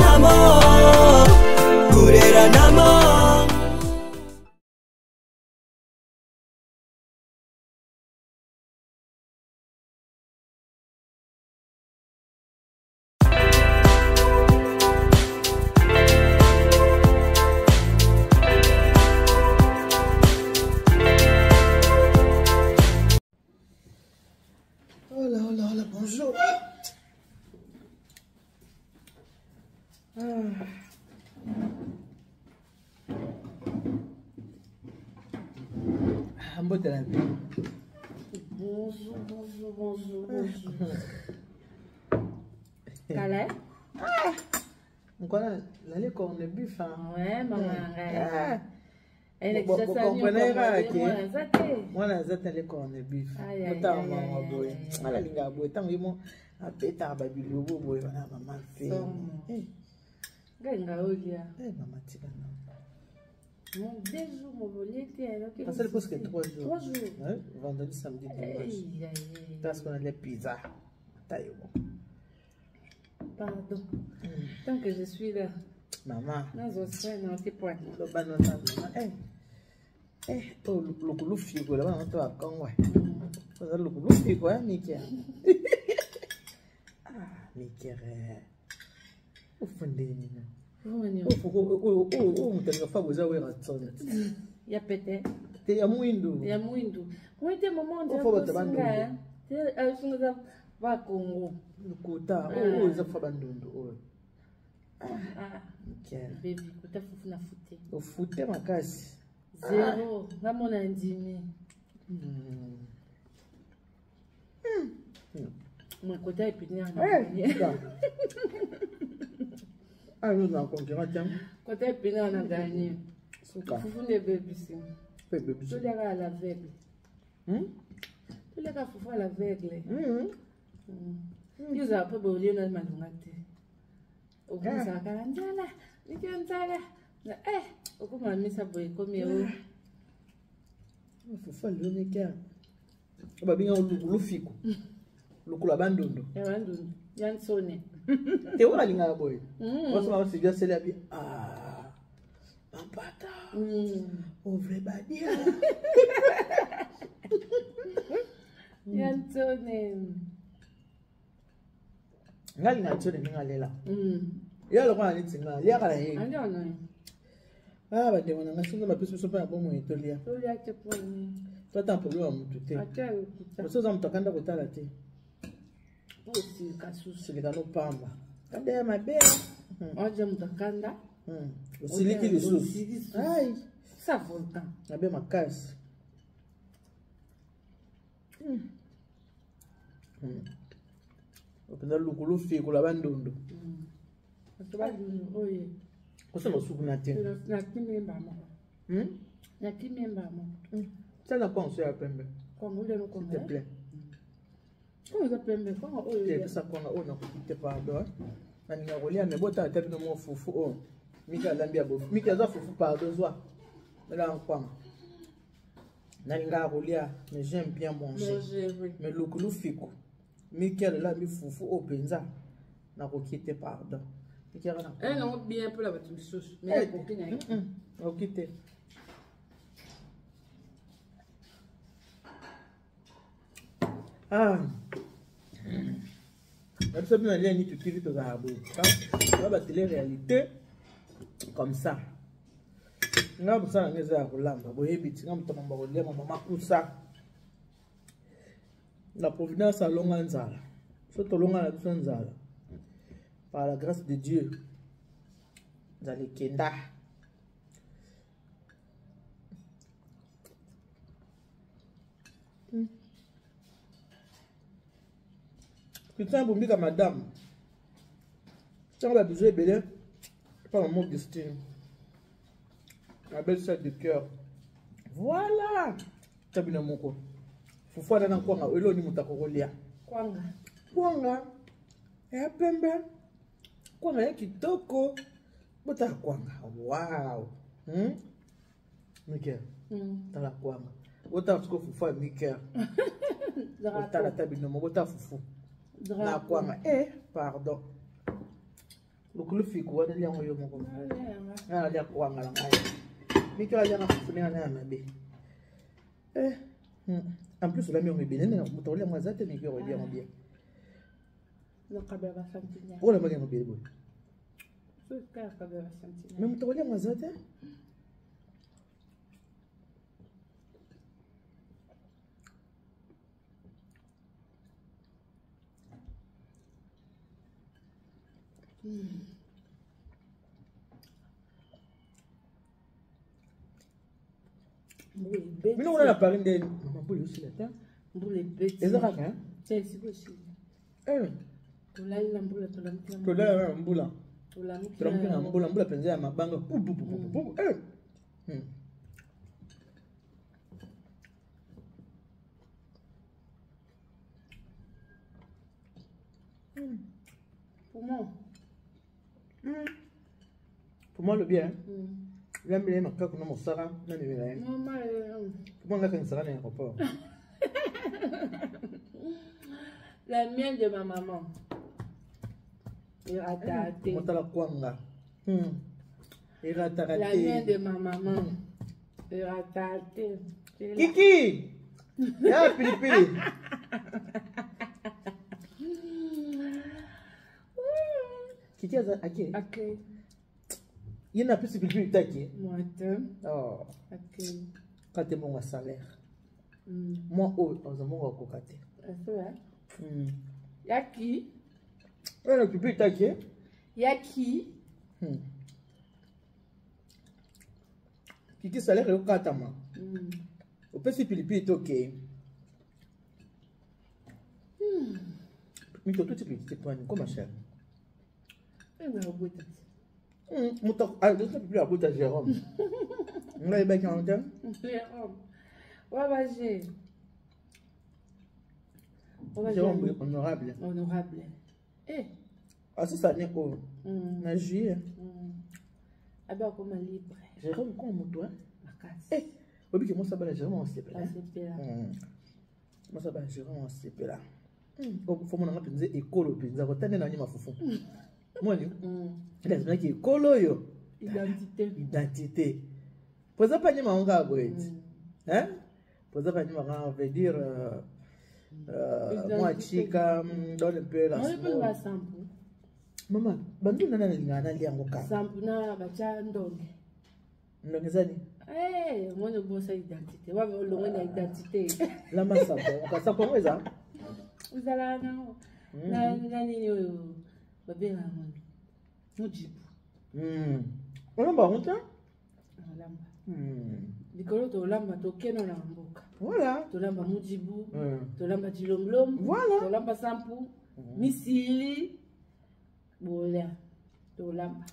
namo, kurera namo. Hola, bonjour. Bonjour. Calais? Encore là, on est bif. Ouais, maman. Vous comprenez pas que moi, je suis allé on est bif. Autant maman boy. Ala linga boy. Tant que moi, à pétard babylou boy, maman fait. Ganga olia. Maman tika non. Mon 2 jours, mon volet, Ça c'est presque 3 jours. 3 jours. Vendredi, samedi, dimanche. Parce qu'on a les pizzas. Taille bon. Pardon. Tant que je suis là. Maman. Dans un soin, dans tes points. Le banana, maman. Oh, le figo, là, on doit quand ouais. Le figo, hein, Mickey. Mickey. Au fond de nous. Oh, on t'a pas besoin de raton. Il y a peut-être. Il y a Mouindou. Il y a Mouindou. Moi, t'es maman de va Congo. Le quota, oh, ils ont fait bandondo. Baby, quota foufou na fouté. Au fouté ma casse. 0. Là, mon indimi. Mon quota est pénible. Ah, nous avons concurrent. Quota est pénible, on a gagné. Foufou n'est baby. Tous les gars à l'aveugle. Tous les gars foufou à l'aveugle. Ils ont pas oublié notre manouate. Au bout de ça, Karandala, Nikanzala. Au bout de ma mise à boire comme il faut faire le nika. On va bien au fico. Le coup la bandondo. Yann sonné. T'es où la ligne à boy? Moi, ça m'a fait bien, c'est la vie. Ah, papata. Au vrai badia. Yann sonné. Ngali na tsone ngale la. Ya lo kwa ni tsinga, lia kala ye. Andi ona. Ba de mona ngasinga mapiso so pa bomo etolia. Tolia ke poni. Tota mpolo wa mtu te. Acha So za mtakanda kutala te. Osi kasusu. Silika no pamba. Kande ya mabe. Oje mtakanda. Usiliki lisusu. Ai, sa volcan. Mabe makasi. Openda lukulu fiku la bandondo. Oye. Kosa no suku na te. Na kimemba mo. Na kimemba mo. Sana kwa nso ya pembe. Kwa ngule no kwa. S'il te plaît. Kwa za pembe kwa oye. Te sa kwa na kupite pardon. Na ninga kolia me bota tabi no mo fufu o. Mika lambia bo. Mika za fufu pardon zwa. Mela kwa. Na ninga kolia mais j'aime bien manger. Mais lukulu fiku. Michael là mi fufu au penza na kokite pardon. Michael na. Non bien pour la batte sauce. Mais copine kokite. Ah. Même ça bien lien ni tu TV to za abo. Ça va télé réalité comme ça. Nga busana ngeza ya kulamba bo hebiti nga mutama mbakolia mama kusa. La providence a longa nzala. Soto longa na biso nzala. Par la grâce de Dieu. Nzali kenda. Putain, bombi ka madame. Tiens, la bisou est belle. Pas un mot d'estime. La belle sœur de cœur. Voilà. Tabina moko. Fufu ana kwanga elo ni mutakokolia. Kwanga. Ya pembe. Kwanga ya kitoko. Bota kwanga. Wow. Mikel. Tala kwanga. Bota tuko fufu ya Mikel. Bota la tabino mo bota fufu. Na kwanga. Pardon. lokolo fiku wana liango yo moko ana lia kwanga la ngai miki la jana kufunia na mabe en plus la miongo bien na mutole mwazate miki yo bien bien no kabeba santinya wala magengo bien boy so ka kabeba santinya mais mutole mwazate Mais non, on a la parine de maman boule aussi là. Boule bête. Et ça va hein? C'est si possible. Pour là il a boule pour la mouille. Pour là un boule. Pour la mouille. Pour la mouille un boule penser à ma banga. Pour moi. Pour moi le bien. J'aime bien ma coque non mon sarah, non mais rien. Maman. Comment on a fait ça dans l'aéroport? La mienne de ma maman. Iratate. Mota la kwanga. Iratate. La mienne de ma maman. Iratate. Kiki. Ya pilipili. Kiki aza Ok. Il n'a plus de pilipili taki. Moi, Oh. ok. Quand tu mon salaire. Moi, on a mon kokate. C'est vrai. Yaki. On a pilipili taki. Yaki. Kiki salaire est au katama. On peut se pilipili ok. Mais tout est petit, comment cher? Muto alikuwa pili abuta Jérôme. Ngai ba kanta? Jérôme. Ouais vas-y. Jérôme honorable. Honorable. Eh. Ah ça n'est pas. Na juillet. Ah bah comme libre. Jérôme comme toi? Makasi. Eh. Obi que moi ça ba Jérôme on s'est là. Moi ça ba Jérôme on s'est là. Faut mon penser école penza ko tane na nyama fufu. Moi ni. Il a dit que école yo. Identité. Pour ça pas ni manga boy. Hein? Pour ça pas ni manga veut dire moi chica dans le peu la. Moi je pas sample. Maman, bandu nana lingana liango ka. Sample na bacha ndonge. Ndonge zani? Eh, moi je bosse identité. Wa lo ngena identité. La massa bon, ka sa ko weza. Uzala na nini yo. Babela mwana. Mujibu. Olamba honta? Olamba. Likolo to olamba to keno na mboka. Voilà. To lamba mujibu. To lamba jilomlom. Voilà. To lamba sampu. Misili. Bola. To lamba.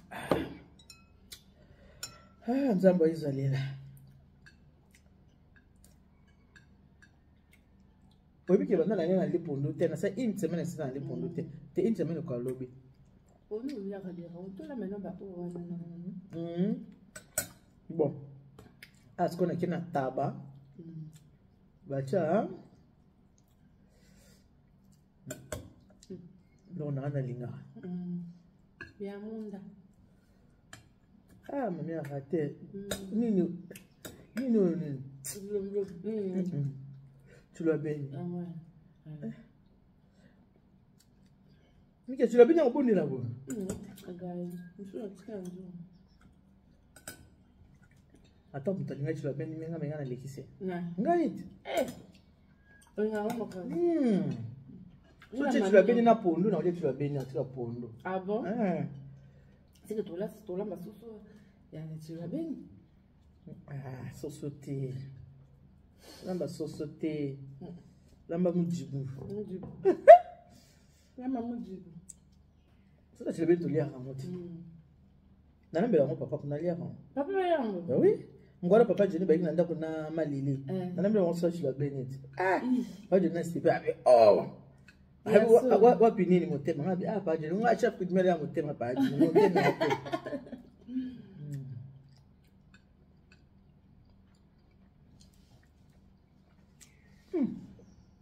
Nzambo izalela. Obi ke bana na lipondo te na sa une semaine c'est na lipondo te. Te une semaine ko lobi. On nous l'a regardé. On te la maintenant bah bon. Est-ce qu'on a qui na taba? Bacha. Non na na linga. Bien munda. Ah mami a raté. Nini. Tu l'as bien. Ah ouais. Mika tu l'as bien en bonne là-bas. Attends, tu l'as bien mis na lekise. Ngai. On a un moka. Tu l'as bien na pondo na tu l'as bien na pondo. Ah bon? C'est que toi là ma sauce. Tu l'as bien. Ah, sauté. Lamba sauté. Lamba mujibu. Lamba mujibu. Ça tu l'as bien tout lire en moti. Na nambela ngo papa kuna lire. Papa yango. Bah oui. Ngora papa jeni ba ngina ndako na malili. Na nambela ngo ça tu l'as bien net. Ah. Ba jeni c'est pas oh. Wa pinini motema ngabi apa jeni nga chef kudimela motema pa jeni motema hapo.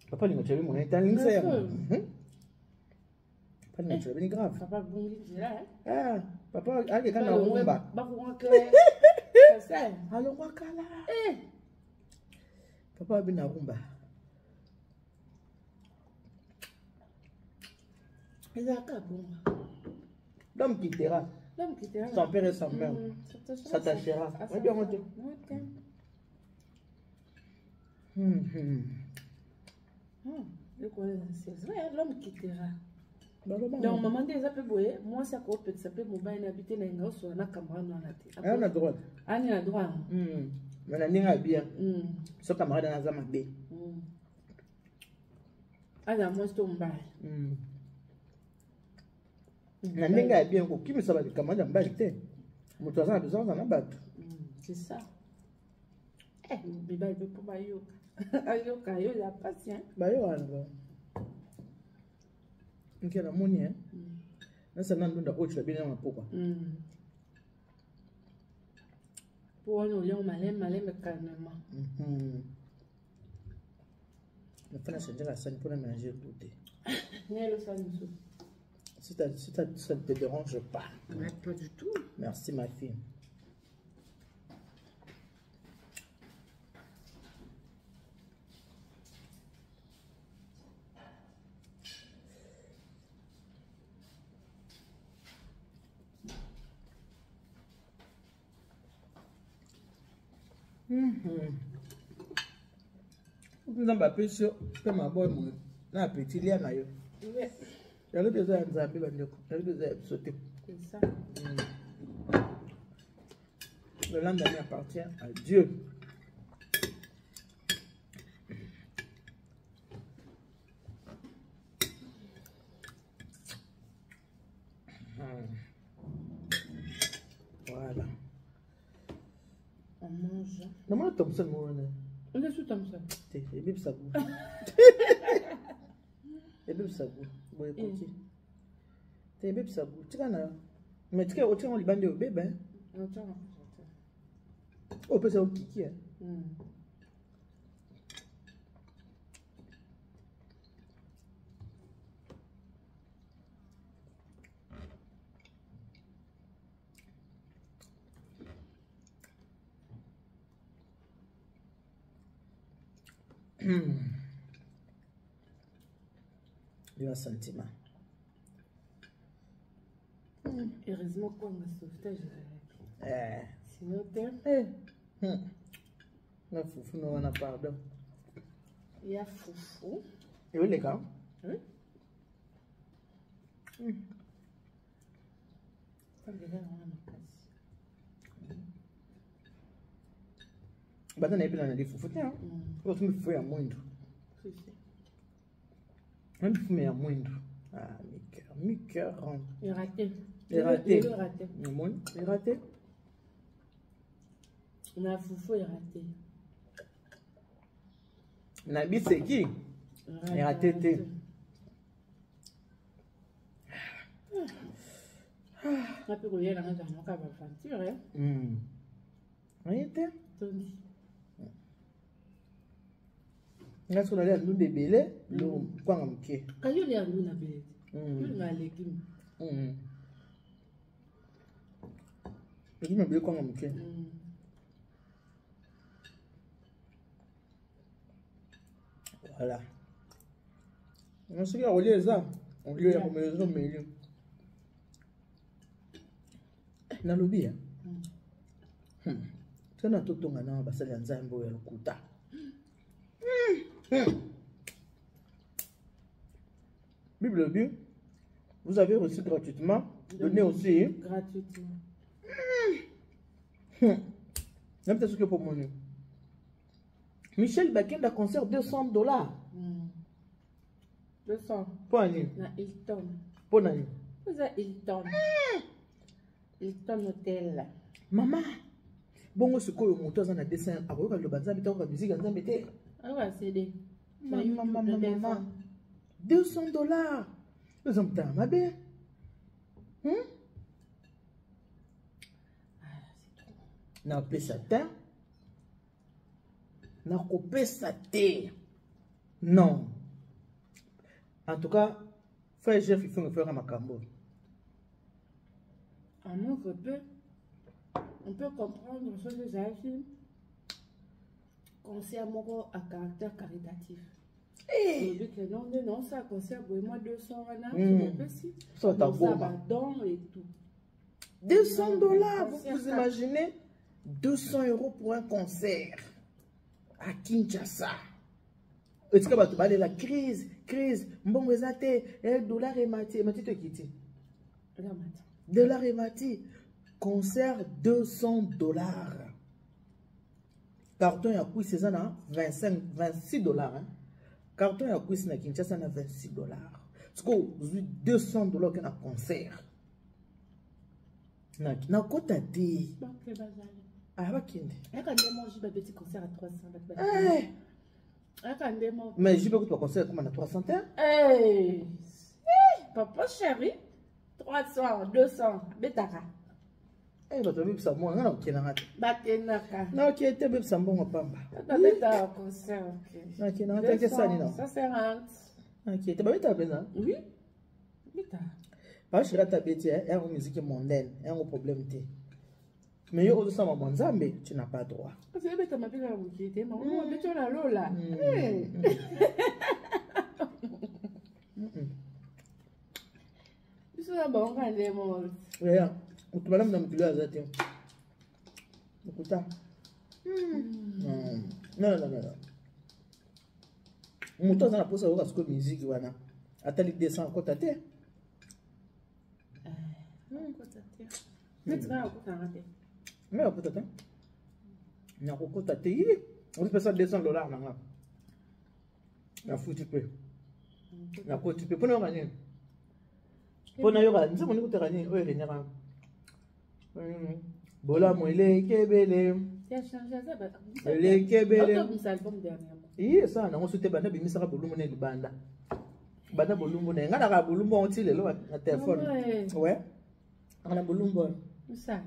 Papa lingo chavi mwana tani ngisa ya. Pas de naturel, c'est grave. Papa bongi là. Ah, papa, allez, quand on rumba. C'est ça. Alors, wakala. Papa, ben rumba. L'homme quittera. Son père et sa mère s'attachera. C'est vrai, l'homme quittera. Donc, maman dit ça peut boire. Moi, ça peut s'appeler mon bain habité dans une grosse camarade dans la tête. Elle a droit. Elle a droit. Mais elle a bien. Ce camarade dans la zamabé. Elle a moins ton bain. Elle a bien. Qui me savait comment elle a bain? Mon toisin a besoin d'en abattre. C'est ça. Eh, mais il veut pas bailler. Ayoka, il a patient. Bailler, alors. Ok, la monnaie. Là, ça n'a pas de bien dans la peau. Pour nous, on malin, mais calmement. On peut changer la scène pour mélanger le côté. Si ça ne te dérange pas. Pas du tout. Merci, ma fille. Nous avons appris sur ma bonne na petit lien na yo. Il y a le besoin de Nzambe bandeko. Il y a le besoin de sauter. C'est ça. Le lendemain appartient à Dieu. Voilà. On mange. Non, moi, Thompson, moi, on est sous Thompson. Et bébé, ça goûte. Et bébé, ça goûte. Bon, écoutez. Et bébé, ça goûte. Tu vois, mais tu sais, on lui bande au bébé. Oh, peut-être au kiki. Il y a un sentiment. Heureusement qu'on a sauvetage. Sinon, La foufou, nous on a pardon. Il y a foufou. Et oui, les gars. Oui. Bata na ipina na di foufou, tiens. Kwa tu me ya mwendo. Même fume ya mwendo. Ah, mi cœur. Il est raté. Il est raté. Il est raté. Il est raté. On a foufou, il est raté. Nabi c'est qui? Il est raté. On peut rouler la main dans mon câble à peinture, hein? Oui, t'es? Tony. Est-ce qu'on allait à nous débêler? Quoi, on pied? Quand il y a nous, on a bébé. Il y a légumes. Il m'a bien quoi, on pied? Voilà. On se dit, on lit ça. On lit la combinaison de milieu. Na lobby, hein? Tu as tout ton gagnant, bah, c'est l'ensemble de l'Okuta. Bible Dieu, vous avez reçu gratuitement, donné aussi. Gratuitement. Même ce que pour mon nom. Michel Bakken a concert $200. 200. Pour année. Na Hilton. Pour année. Vous avez Hilton. Hilton Hotel. Maman. Bon, ce que le moteur en a dessin. Ah oui, le bazar, mais musique, on a mis. Ah ouais, c'est des. Maman. $200. Nous sommes dans ma belle. Na pesa ta. Na kopesa te. Non. En tout cas, Frère chef, il faut me faire un macambo. Un autre peu, on peut comprendre ce que j'ai fait. Concert à caractère caritatif. Et non, ça concert pour moi 200 ça va don et tout. 200 $, vous imaginez 200 € pour un concert à Kinshasa. Est-ce que tu vas parler de la crise? Bon, vous avez $, et mati te quitter. $, et mati. Concert 200 $. Carton ya quiz c'est ça na 26 $. Hein? Carton ya quiz na Kinshasa na 26 $. Parce que 200 $ qu'un concert. Na kota te. Ah va kinde. Petit concert à 300. Mais je peux que tu concert comme à 300 $. Papa chéri 300, 200, betaka. Bah tu veux ça moi non ok na ngata. Batenaka. Non ok te veux ça bon pamba. Beta concert ok. Ok na ngata que ça ni non. Ça c'est rent. Ok te ba beta beza. Oui. Beta. Parce que ta bête est une musique mondaine, un problème té. Mais yo ozo sama monzambe, tu n'as pas droit. Parce que beta ma pila mukite, ma on beta na lola. Biso na ba on ka ndemo. Yeah. Utubala mna mkilo azati. Ukuta. Non. Muto za na posa oka siko musique wana. Atali 200 kota te. Kota te. Mais na kota ngate. Mais kota te. Na kota te. On peut ça 200 $ na nga. Na futi pe. Na koti pe pona ngani. Pona yo ga nzemo ni kuterani oyo renyaka. Bola mwele kebele. Ya changé ça ba. Le kebele. Auto mis album dernièrement. Iya ça na ngosu te bana bimisa ka bolumbu ne libanda. Bana bolumbu ne ngana ka bolumbu onti lelo na téléphone. Ouais. Ana bolumbu. Ça.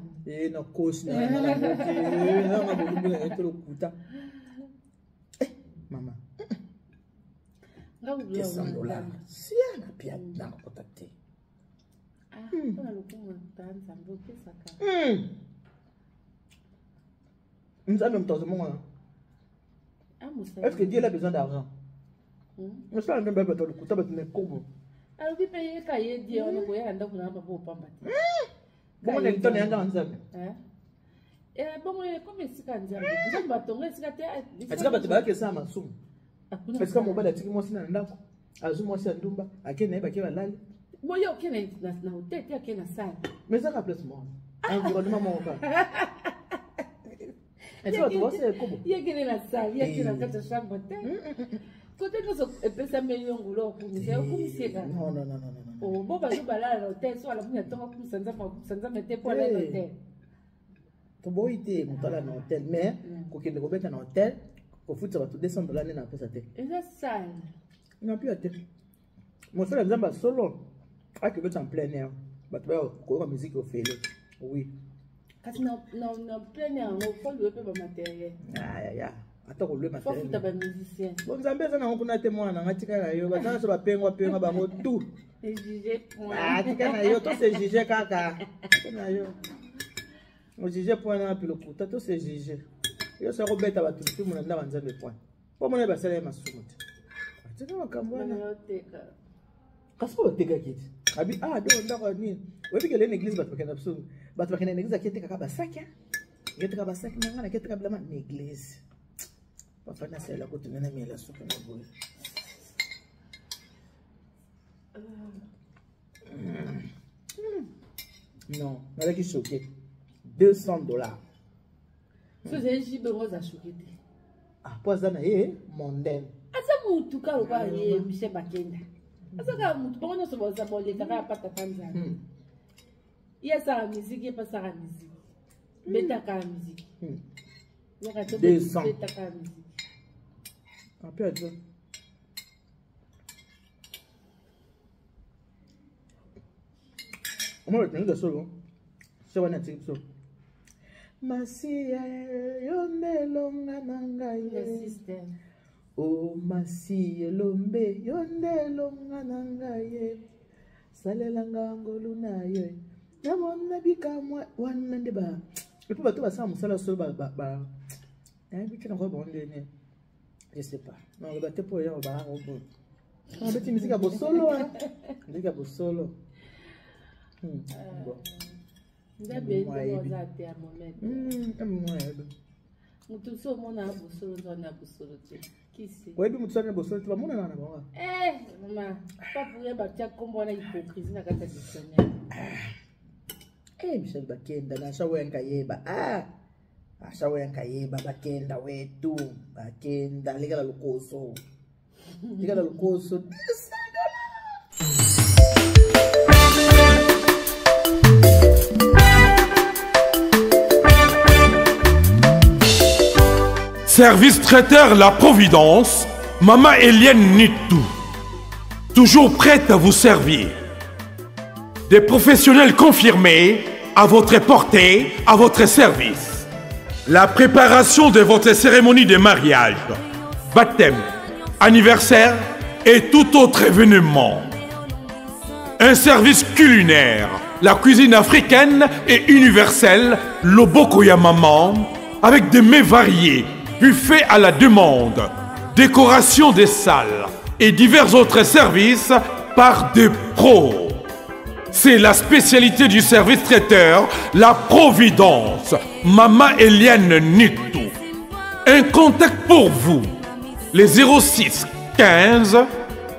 Na coach na na bolumbu na etolo kuta. Mama. Nga vous $200. Si ana pia na contacter. Nous avons temps de moi. Est-ce que Dieu a besoin d'argent? Je suis en train de faire le coup de combo. Alors, vous payez cahier Dieu, on a un peu de pamba. Bon, on est en train de faire. Et bon, comme c'est quand vous êtes bâton, est-ce que ça m'a soum? Parce que mon bas d'attitude, moi, c'est un ndako. Azuma, c'est un dumba. À quel n'est pas qu'il va l'aller? Moi, il y a aucun na hôtel, il y a aucun salle. Mais ça remplace moi. Environnement, mon père. Et tu vois, c'est comment? Il y a aucun la salle, il y a aucun la carte chambre. Côté nous, peut ça meilleur boulot pour nous. Non. Oh, bon, bah, nous, là, l'hôtel, soit la première temps, comme ça, mettez pour l'hôtel. Tu vois, il était monté à l'hôtel, mais quand il est revenu à l'hôtel, il faut que tu descendes là, il n'a pas sa tête. Et la salle? Il n'a plus la tête. Mon frère, il est solo. Ah, que tu es en plein air. Tu vas avoir la musique au fait. Oui. Quand tu es en plein air, il faut le faire matériel. Ah. Attends, le matériel. Il faut que tu aies un musicien. Bon, vous avez besoin d'un témoin. On a dit que tout. Et juger point. Ah, tu c'est juger caca. On juger point puis le coup. Tout c'est juger. Yo c'est Robert à tout le monde dans un de point. Pour moi, il va se ma soumoute. Tu sais comment Kaspo teka kiti. Abi do ni. Wewe kile l'église batu bakena biso. Batu bakena l'église akete kaka basaka. Akete kaka basaka nanga akete kaka blama l'église. Papa na sala ko tunana mela suka na boy. Non, avec qui choqué. $200. So j'ai jibe roza choqué. Ah, poisana mondaine. Asa mutu ka kwa ye Michel Bakenda. Asa ka mutu bongo so boza bolé kaka pata kanza. Iya sa musique pas sa musique. Beta ka musique. Ya ka to beta ka musique. Ah peu de. On va tenir le solo. C'est un type so. Masia yondelonga nangaye. Le système. Oh Masia lombe yondelonga nangaye. salelanga ngolu na yo na mona bika mwa wana ndeba et puis bato basala mosala so ba biki na ko bonde ne je sais pas non le bateau pour y avoir ba robot on beti musique à bosolo musique à bosolo bon ndabe ndo za te a moment mutu so mona bosolo ndo na bosolo te kisi webi mutu so na bosolo te ba mona na ba mama pas pour y batia kombo na hypocrisie na kata dictionnaire Michel Bakenda na shawenga yeba shawenga yeba Bakenda wetu Bakenda ligala lukoso $10. Service traiteur La Providence, Maman Eliane Nitou, toujours prête à vous servir. Des professionnels confirmés à votre portée, à votre service. La préparation de votre cérémonie de mariage, baptême, anniversaire et tout autre événement. Un service culinaire, la cuisine africaine et universelle, Loboko ya Maman, avec des mets variés, buffet à la demande, décoration des salles et divers autres services par des pros. C'est la spécialité du service traiteur, La Providence, Maman Eliane Nitou. Un contact pour vous, les 06 15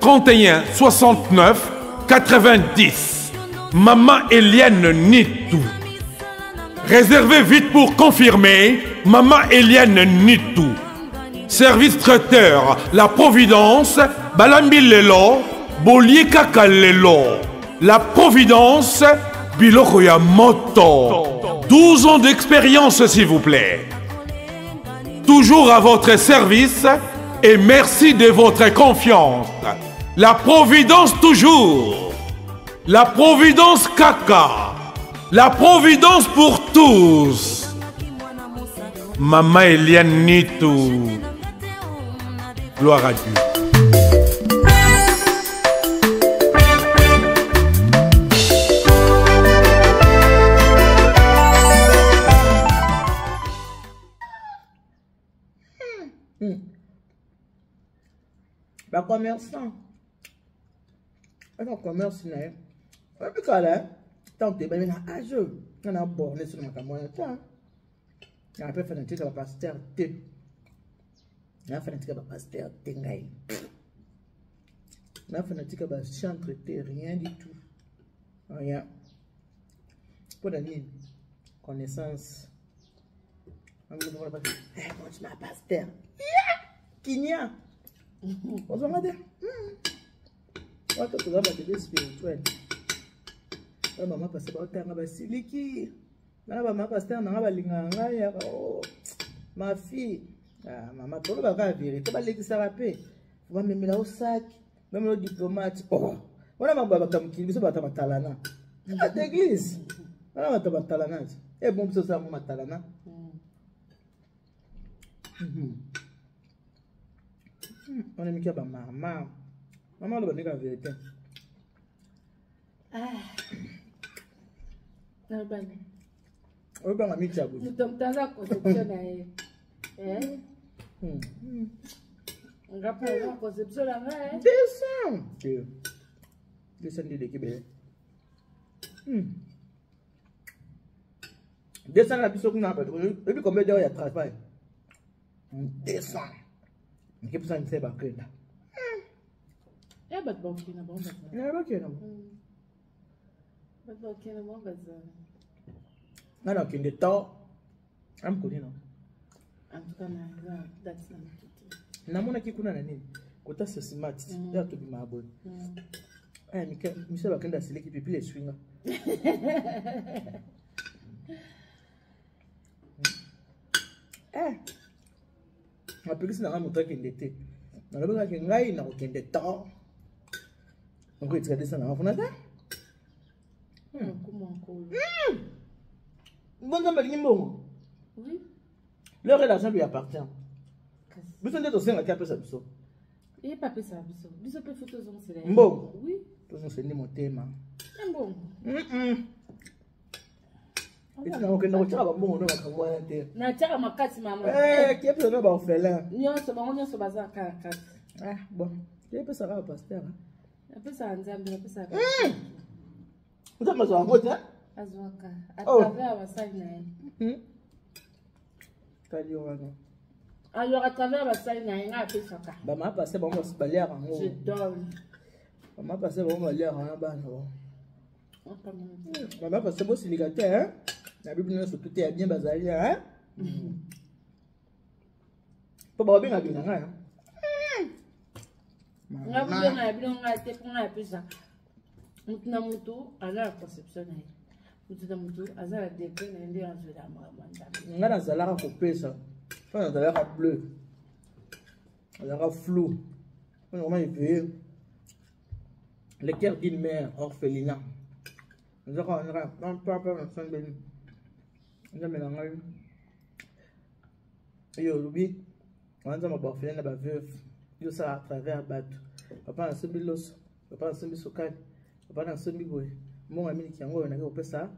31 69 90. Maman Eliane Nitou. Réservez vite pour confirmer, Maman Eliane Nitou. Service traiteur, La Providence, Balambi Lelo, Bolier Kaka Lelo. La Providence, Biloko ya Moto. 12 ans d'expérience, s'il vous plaît. Toujours à votre service et merci de votre confiance. La Providence toujours. La Providence Kaka. La Providence pour tous. Maman Eliane Nitou. Gloire à Dieu. Ba commerçant. Un commerce là. Pas plus là. Tant que ben na âge, on a borné sur ma caméra ça. On a fait un truc à pasteur T. On a fait un truc à pasteur T ngai. On a fait un truc à chantre T, rien du tout. Rien. Pour la ligne connaissance. On va voir moi je pasteur. Kinya. On va regarder. On va te regarder des spirituels. Maman passe pas autant à basiliki. Maman passe tant à balinganga ya ma fille. Maman tout le bagage vérité. Pas l'église sarapé. On va même là au sac, même le diplomate. Oh, on a ma comme qui biso bata matalana. À l'église. On a bata matalana. Et bon ça mon matalana. On a mis qu'à maman. Maman le bonne la vérité. On va mettre ça. Nous sommes dans la conception là. On va pas la conception là. Descends. Descends de l'équipe. Descends la biso qu'on a pas. Et puis combien d'heures il y a travail? Descends. Mais pour ça il ne sait pas que là. Eh bah bon qui n'a bon bazar. Il y a pas que là. Bah bon qui n'a bon bazar. Non, qui est temps. Am connaît non. En tout cas na that's not it. Na mona ki kuna na nini? Kota so smart. Ya to bi mabon. Michel Bakenda c'est l'équipe puis les swingers. Ma police n'a montré qu'il était. On a besoin qu'il n'aille n'a aucun temps. On peut être descendre en fond. Comment encore? Bon temps balingi mbongo. Oui. Leur l'argent lui appartient. Vous êtes au sein de la carte ça biso. Et pas ça biso. Biso peut photos on c'est là. Mbongo. Oui. Tout c'est ni mon thème. C'est bon. Et tu n'as aucun autre travail bon, on a comme moi. Na tchaka makati maman. Qui est peut-être pas fait là. Nyonso bango nyonso baza kaka. Ah bon. Qui est peut ça va pasteur. Un peu ça nzambe, un peu ça. Vous avez besoin de voter? Azwaka. À travers abasali na ye. Kali wana. Alors à travers abasali na ye nga apesaka. Ba ma passer ba mo balaire ngo. Je donne. Ba ma passer ba mo balaire na bana bo. Ba ma passer bo célibataire hein. La Bible nous surtout est bien basali hein. Pour ba bien bien nga. Nga bulenga ya bilonga te nga apesa. Mutu na mutu ala conception na ye. Mutu na mutu azala degré na ndio azela mama. Nga na zalaka kopesa. Quand on a bleu, on a flou. On a vu le cœur d'une mère orphelinat. Nous avons un papa, un sang béni. Nous avons un homme. Et aujourd'hui, on a un orphelinat, un veuve. Il y a à travers Batou. Papa a un semi-los, papa a un semi-socal, papa a un semi-boy. Mon ami qui a un peu ça,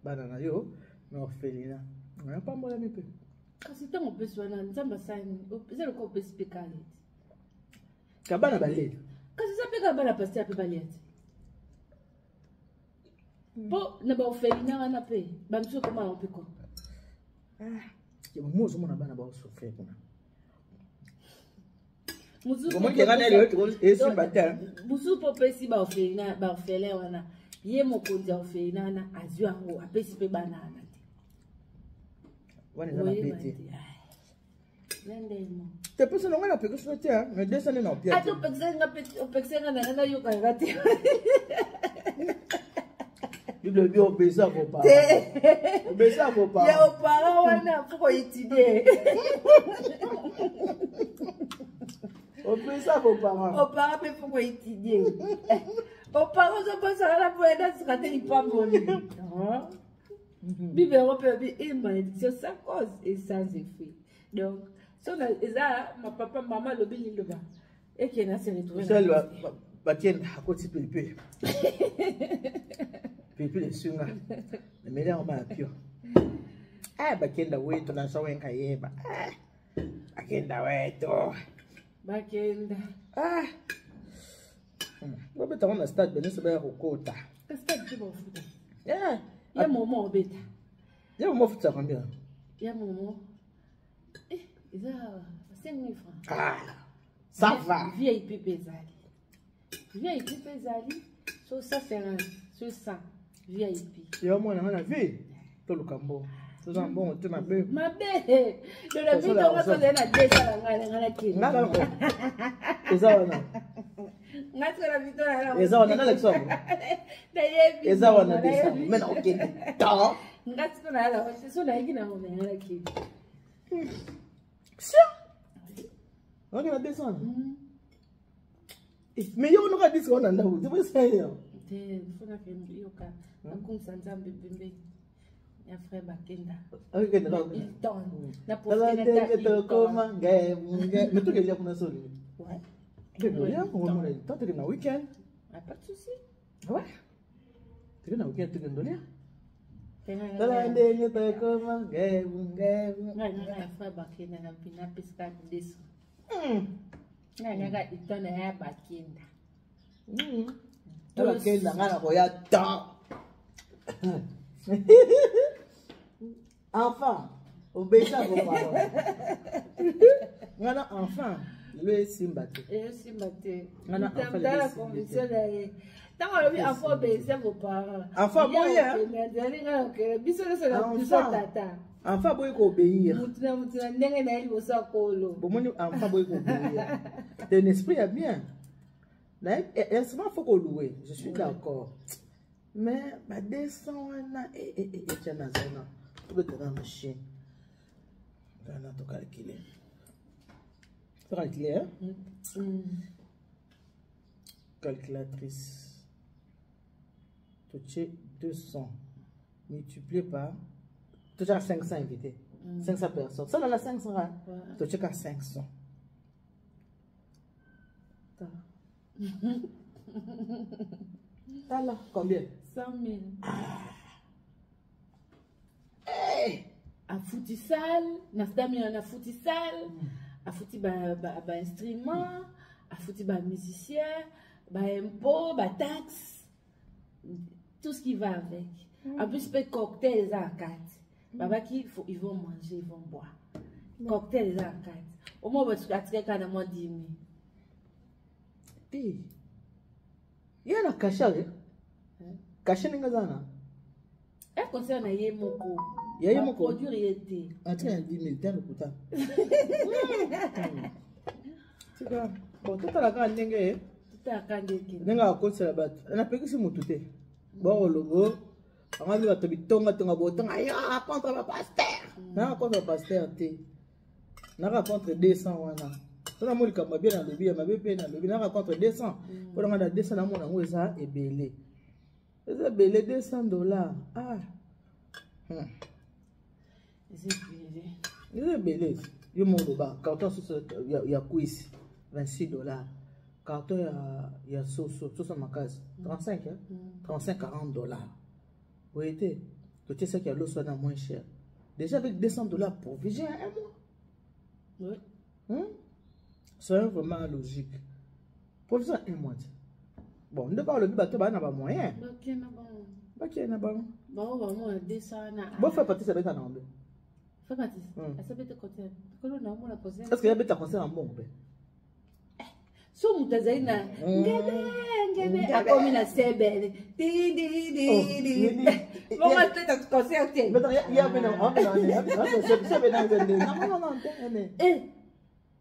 banana yo, un orphelinat. On n'a pas un bon ami. Kasi tango peswana nzamba sani ezalo ko pespekali kabana balé kasi sapeka bana pasteur pe balé po na ba ofeli na pe ba mso koma on pe ko ke mo zo mona bana ba sofre kuna muzu ko mo ke ngana le to esi bata muzu po pesi ba ofeli wana ye mokonzi ofeli na azwa ngo apesi pe bana na wana na pete nendemo te pesa no ngana peke sote hein mais descendre na pia ato peksenga na yo ka ngati Bible bio obesa ko pa obesa ko pa ya opara wana pour étudier obesa ko pa opara pe pour étudier opara zo pesa la pour aider sur la lipamboli Bible européen une malédiction sans cause et sans effet. Donc, si on a ma papa, maman, le bien le bas. Et qui est retrouvé. Celle va tienne à côté de l'épée. Puis les sunga. Le meilleur m'a pio. Ah, bakenda wetu na sawenga yeba. Ah, bakenda wetu. Bakenda. Ah. Bobe ta na stade bene seba kokota. Stade tu bon foot. Yeah. Il y a moment bêta. Il y a moment foot combien? Il y a moment. Eh, il a 5000 francs. Ah. Ça va. VIP Pesali. VIP Pesali. Sur ça c'est un sur ça VIP. Il y a moi na vie. To lukambo. To za bon to na be. Ma be. De la vie on va se donner la déjà la kini. Ngala ko. Eza wana. Ngatra vitora. Eza wana na lekso. Eza wana desa. Mena okende. Ta. Ngatra na la hoje so na igina mo na la kini. Sio. On va descendre. Mais yo no ka discount na hu. Tu peux essayer. Te fona ke yoka. Akunsa nzambe pembe. Ya frère Bakenda. Ok, d'accord. Il donne. Na profiter profiter de comment gay. Mais tu déjà pour ça. Ouais. Tu es dans week-end. Pas de souci. Ouais. Tu es dans week-end, tu es dans le frère Bakenda na pina pesca deso. Nga itona ya Bakenda. Bakenda ngana ko ya ta. Enfant, obéissant vos paroles. Ngana enfant, le simbate. Et simbate. Ngana enfant la conviction là. Tant on lui enfant obéissant vos parents. Enfant boya. Enfant boya ko obéir. Mutuna ndenge na ili bosa kolo. Bomoni enfant boya ko obéir. Ton esprit est bien. Là, souvent faut qu'on loue. Je suis d'accord. Mais bah descend wana et tiens na zona. Tu peux te rendre machine. Là tu calculer. Tu calculer hein? Calculatrice. Tu as 200 multiplié par tu as 500 invités. 500 personnes. Ça dans la 500 hein? Tu as 500. Tala, combien? 100 000. Hey! A futsal, nasdami a futsal, a futi ba instrument, a futi ba musicien, ba impôt, ba taxe, tout ce qui va avec. En plus, peut cocktail à 4. Baba qui ils vont manger, ils vont boire. Cocktail à 4. Au moins, tu as tiré quand même 10 000. Il y a un cachet. Cachet n'est pas là. Et concernant Yemoko, il y a un produit réalité. Attends, 10 000, t'as le putain. C'est quoi? Bon, tout à la grande dengue. Tout à la grande dengue. Dengue à cause de la batte. On a payé ce mot tout. Bon, le logo. On a vu la tonga boton. Aïe, contre le pasteur. Non, contre le pasteur, t'es. On a contre 200. On a dit que ma bien dans le bien, ma bien dans le bien. On a contre 200. Pour on a 200, on a ça et belé. C'est belé $200. Ah. C'est belé. Il y a mon bas. Carton, il y a quiz. $26. Carton, il y a sauce ma case. 35, hein? 35, $40. Vous voyez, tu sais qu'il y a l'eau soit moins cher. Déjà avec $200 pour vivre un mois. Oui. C'est vraiment logique. Pour vivre un mois. Bon, ne pas le bateau, il n'y a pas moyen. Bon, vraiment, 200. Bon, fais partie, ça va être un anglais. Fais partie. Ça va être côté. Est-ce qu'il y a un conseil en bon? So mutazaina ngebe akomi na sebele di mama teta concert mais ya bena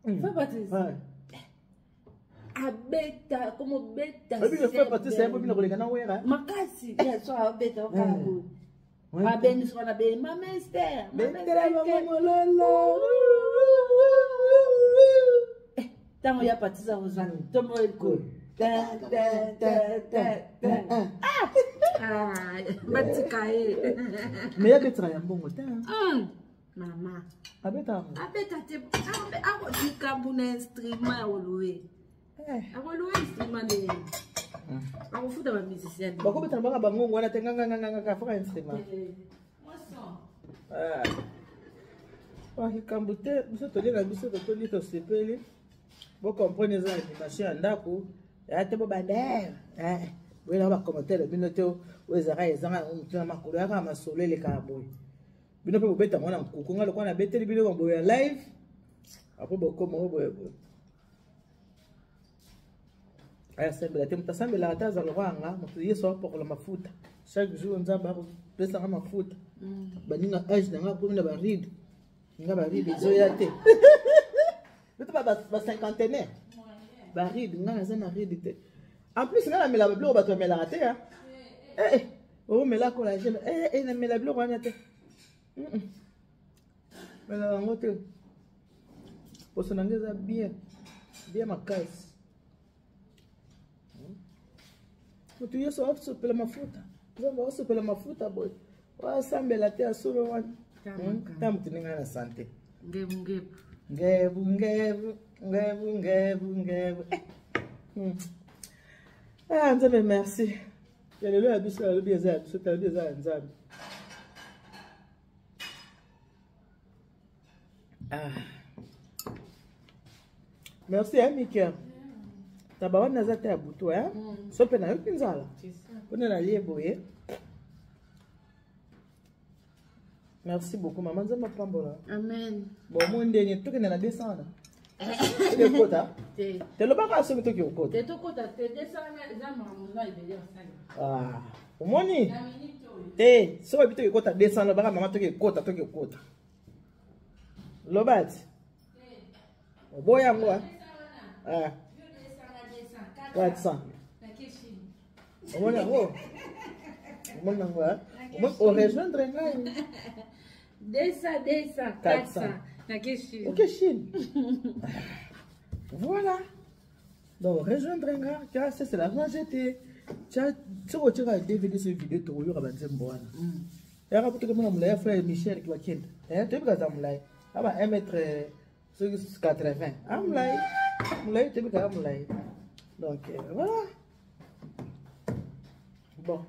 fais partie abeta como beta fais partie c'est pour nous regarder na wera makasi ya so abeta okabu abeni so na be mama Esther Tango ya patisa uzani, tomo eko. Batika e. Mais ya betra ya mbongo ta. Mama. Abeta te ako dikabu na instrument awoluwe. Awoluwe instrument ne. Ako futa ba musicien. Bako betra baka bango wana te nganga faka instrument. Wa hikambute biso tolela biso toli to sepeli. Vous comprenez ça, l'animation en dako. Ya te bo bander. Oui, là, on va commenter le minute où les arrêts, ils ont ma couleur, ma soleil, les carboys. Bino pe bobeta mwana mkukunga lokwa na beteli bino mambo ya live. Après bokoma oboyebo. Aya sembela te mutasambela ata za lwanga, mutu yeso pour la mafuta. Chaque jour nzamba pesa kama mafuta. Baninga age na ngako na baride. Nga baride zo ya te. Tu vas cinquantenaire. Baride, nga na na ride. En plus, nga na mela blo ba to mela raté hein. Oh mela collagène. Na mela blo wana te. Mela ngote. Poso nangeza bien. Bien makasi. Tu yeso opso pela mafuta. Zamba opso pela mafuta boy. Wa sambela te asuro wana. Tamu tininga na santé. Ngebu. Ah, Nzambe merci. Il y a le abisso, le biaza, le biaza, Nzambe. Ah. Merci, hein, Mika. Tabawa nazate ya buto, hein? Sope na yoki nzala. Pone na liye boye. Merci beaucoup, maman. Nzambe pambola. Amen. Bon, mon dernier, tout est na descendre. Te kota? Te lo baka asomi toki okota? Te kota, te descendre, zama muna ibele osani. Ah, umoni? Te, so wabi toki kota descendre, baka mama toki okota. Lobati? Oboya mwa? Ah. 400. Umoni yango? Umoni yango, ah? O rejoindre ngai? 200, 400. Ok, Chine. Voilà. Donc, rejoindre un gars, car c'est la majorité. Tu as DVD sur vidéo, tu as vu un bon. Et après, tu as frère Michel qui va quitter. Tu as vu un 1m80. Donc, voilà. Bon.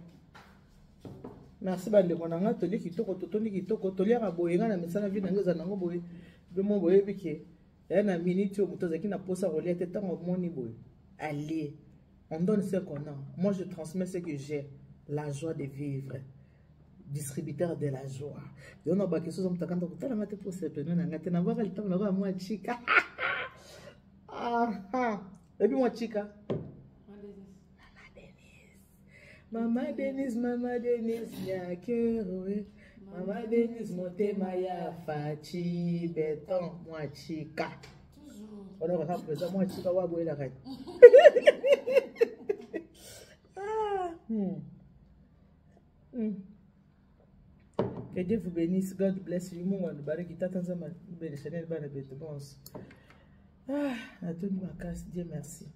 Merci bandeko nanga toli kitoko totoni kitoko toliaka boye nga na misala vi nango zanango boye bemo boye bike ya na minute au moto zaki na posa rolia te tango moni boye allez on donne ce qu'on a. Moi je transmets ce que j'ai, la joie de vivre, distributeur de la joie. Et on a pas quelque chose comme takanta kutala mate pour se tenir nanga te na voir le temps na moi chica ah et puis moi chica Mama Denise, y'a cœur, oui. Mama Denise, motema ya fachi, béton, moi chica. Toujours. On a rappelé ça, moi chica, wa boy la reine. Que Dieu vous bénisse, God bless you. Mon wan bare kita tanzama, belle Chanel bana bête bon. Ah, à toute ma casse, Dieu merci.